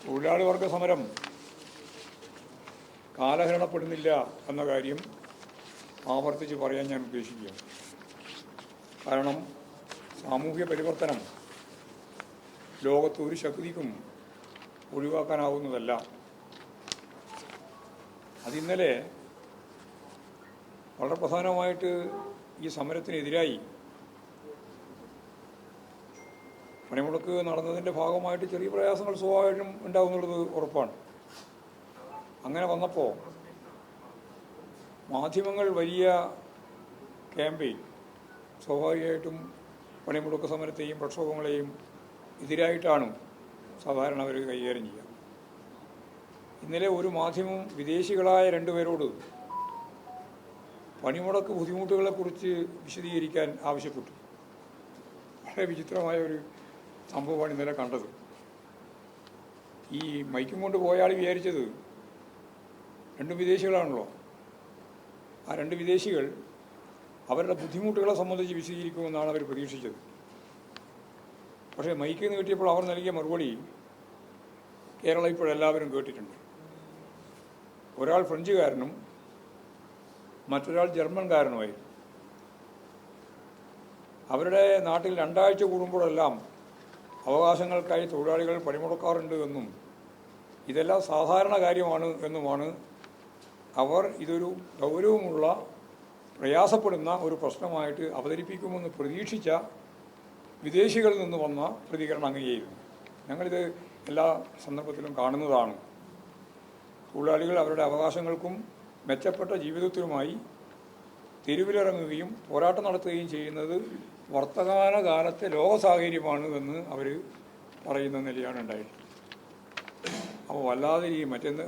തൊഴിലാളി വർഗ സമരം കാലഹരണപ്പെടുന്നില്ല എന്ന കാര്യം ആവർത്തിച്ച് പറയാൻ ഞാൻ ഉദ്ദേശിക്കുകയാണ്. കാരണം സാമൂഹ്യ പരിവർത്തനം ലോകത്ത് ഒരു ശക്തിക്കും ഒഴിവാക്കാനാവുന്നതല്ല. അതിന്നലെ വളരെ പ്രധാനമായിട്ട് ഈ സമരത്തിനെതിരായി പണിമുടക്ക് നടന്നതിൻ്റെ ഭാഗമായിട്ട് ചെറിയ പ്രയാസങ്ങൾ സ്വാഭാവികം ഉണ്ടാകുന്നുള്ളത് ഉറപ്പാണ്. അങ്ങനെ വന്നപ്പോൾ മാധ്യമങ്ങൾ വലിയ ക്യാമ്പയിൻ സ്വാഭാവികമായിട്ടും പണിമുടക്ക് സമരത്തെയും പ്രക്ഷോഭങ്ങളെയും എതിരായിട്ടാണ് സാധാരണ അവർ കൈകാര്യം ചെയ്യുക. ഇന്നലെ ഒരു മാധ്യമം വിദേശികളായ രണ്ടുപേരോട് പണിമുടക്ക് ബുദ്ധിമുട്ടുകളെക്കുറിച്ച് വിശദീകരിക്കാൻ ആവശ്യപ്പെട്ടു. വളരെ വിചിത്രമായ ഒരു സംഭവമാണ് ഇന്നലെ കണ്ടത്. ഈ മൈക്കും കൊണ്ട് പോയാൾ വിചാരിച്ചത് രണ്ട് വിദേശികളാണല്ലോ. ആ രണ്ട് വിദേശികൾ അവരുടെ ബുദ്ധിമുട്ടുകളെ സംബന്ധിച്ച് വിശദീകരിക്കുമെന്നാണ് അവർ പ്രതീക്ഷിച്ചത്. പക്ഷേ മൈക്കിൽ നിന്ന് കിട്ടിയപ്പോൾ അവർ നൽകിയ മറുപടി കേരളം ഇപ്പോഴെല്ലാവരും കേട്ടിട്ടുണ്ട്. ഒരാൾ ഫ്രഞ്ചുകാരനും മറ്റൊരാൾ ജർമ്മൻകാരനുമായി. അവരുടെ നാട്ടിൽ 2 ആഴ്ച കൂടുമ്പോഴെല്ലാം അവകാശങ്ങൾക്കായി തൊഴിലാളികൾ പണിമുടക്കാറുണ്ട് എന്നും ഇതെല്ലാം സാധാരണ കാര്യമാണ് എന്നുമാണ് അവർ ഇതൊരു ഗൗരവമുള്ള പ്രയാസപ്പെടുന്ന ഒരു പ്രശ്നമായിട്ട് അവതരിപ്പിക്കുമെന്ന് പ്രതീക്ഷിച്ച വിദേശികളിൽ നിന്ന് വന്ന പ്രതികരണം അങ്ങനെയായിരുന്നു. ഞങ്ങളിത് എല്ലാ സന്ദർഭത്തിലും കാണുന്നതാണ്. തൊഴിലാളികൾ അവരുടെ അവകാശങ്ങൾക്കും മെച്ചപ്പെട്ട ജീവിതത്തിനുമായി തെരുവിലിറങ്ങുകയും പോരാട്ടം നടത്തുകയും ചെയ്യുന്നത് വർത്തമാന കാലത്തെ ലോക സാഹചര്യമാണ് എന്ന് അവർ പറയുന്ന നിലയാണ് ഉണ്ടായിട്ടുള്ളത്. അപ്പോൾ വല്ലാതെ ഈ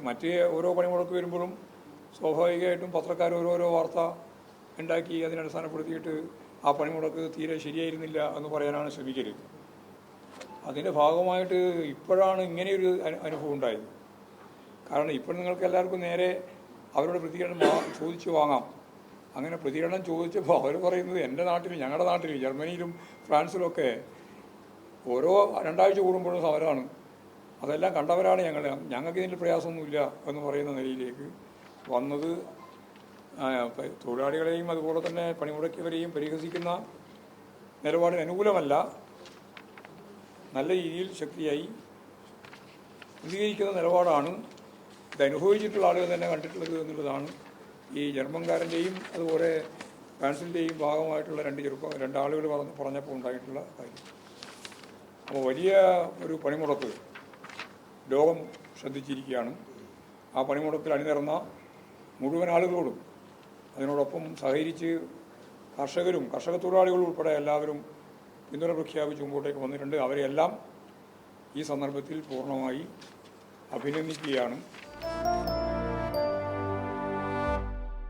മറ്റേ ഓരോ പണിമുടക്ക് വരുമ്പോഴും സ്വാഭാവികമായിട്ടും പത്രക്കാർ ഓരോരോ വാർത്ത ഉണ്ടാക്കി അതിനടിസ്ഥാനപ്പെടുത്തിയിട്ട് ആ പണിമുടക്ക് തീരെ ശരിയായിരുന്നില്ല എന്ന് പറയാനാണ് ശ്രമിക്കരുത്. അതിൻ്റെ ഭാഗമായിട്ട് ഇപ്പോഴാണ് ഇങ്ങനെയൊരു അനുഭവം ഉണ്ടായത്. കാരണം ഇപ്പോൾ നിങ്ങൾക്ക് എല്ലാവർക്കും നേരെ അവരുടെ പ്രതികരണം ചോദിച്ചു വാങ്ങാം. അങ്ങനെ പ്രതികരണം ചോദിച്ചപ്പോൾ അവർ പറയുന്നത് എൻ്റെ നാട്ടിൽ, ഞങ്ങളുടെ നാട്ടിൽ, ജർമ്മനിയിലും ഫ്രാൻസിലുമൊക്കെ ഓരോ 2 ആഴ്ച കൂടുമ്പോഴും സമരമാണ്. അതെല്ലാം കണ്ടവരാണ് ഞങ്ങൾക്ക് ഇതിൻ്റെ പ്രയാസമൊന്നുമില്ല എന്ന് പറയുന്ന നിലയിലേക്ക് വന്നത് തൊഴിലാളികളെയും അതുപോലെ തന്നെ പണിമുടക്കിയവരെയും പരിഹസിക്കുന്ന നിലപാടിന് അനുകൂലമല്ല. നല്ല രീതിയിൽ ശക്തിയായി പ്രതികരിക്കുന്ന നിലപാടാണ് ഇത് അനുഭവിച്ചിട്ടുള്ള ആളുകൾ തന്നെ കണ്ടിട്ടുള്ളത് എന്നുള്ളതാണ് ഈ ജർമ്മൻകാരൻ്റെയും അതുപോലെ ഫ്രാൻസിൻ്റെയും ഭാഗമായിട്ടുള്ള 2 ആളുകൾ പറഞ്ഞപ്പോൾ ഉണ്ടായിട്ടുള്ള കാര്യം. അപ്പോൾ വലിയ ഒരു പണിമുടക്ക് ലോകം ശ്രദ്ധിച്ചിരിക്കുകയാണ്. ആ പണിമുടക്കിൽ അണിനിരന്ന മുഴുവൻ ആളുകളോടും അതിനോടൊപ്പം സഹകരിച്ച് കർഷക തൊഴിലാളികളും ഉൾപ്പെടെ എല്ലാവരും പിന്തുണ പ്രഖ്യാപിച്ച് മുമ്പോട്ടേക്ക് വന്നിട്ടുണ്ട്. അവരെല്ലാം ഈ സന്ദർഭത്തിൽ പൂർണ്ണമായി അഭിനന്ദിക്കുകയാണ്.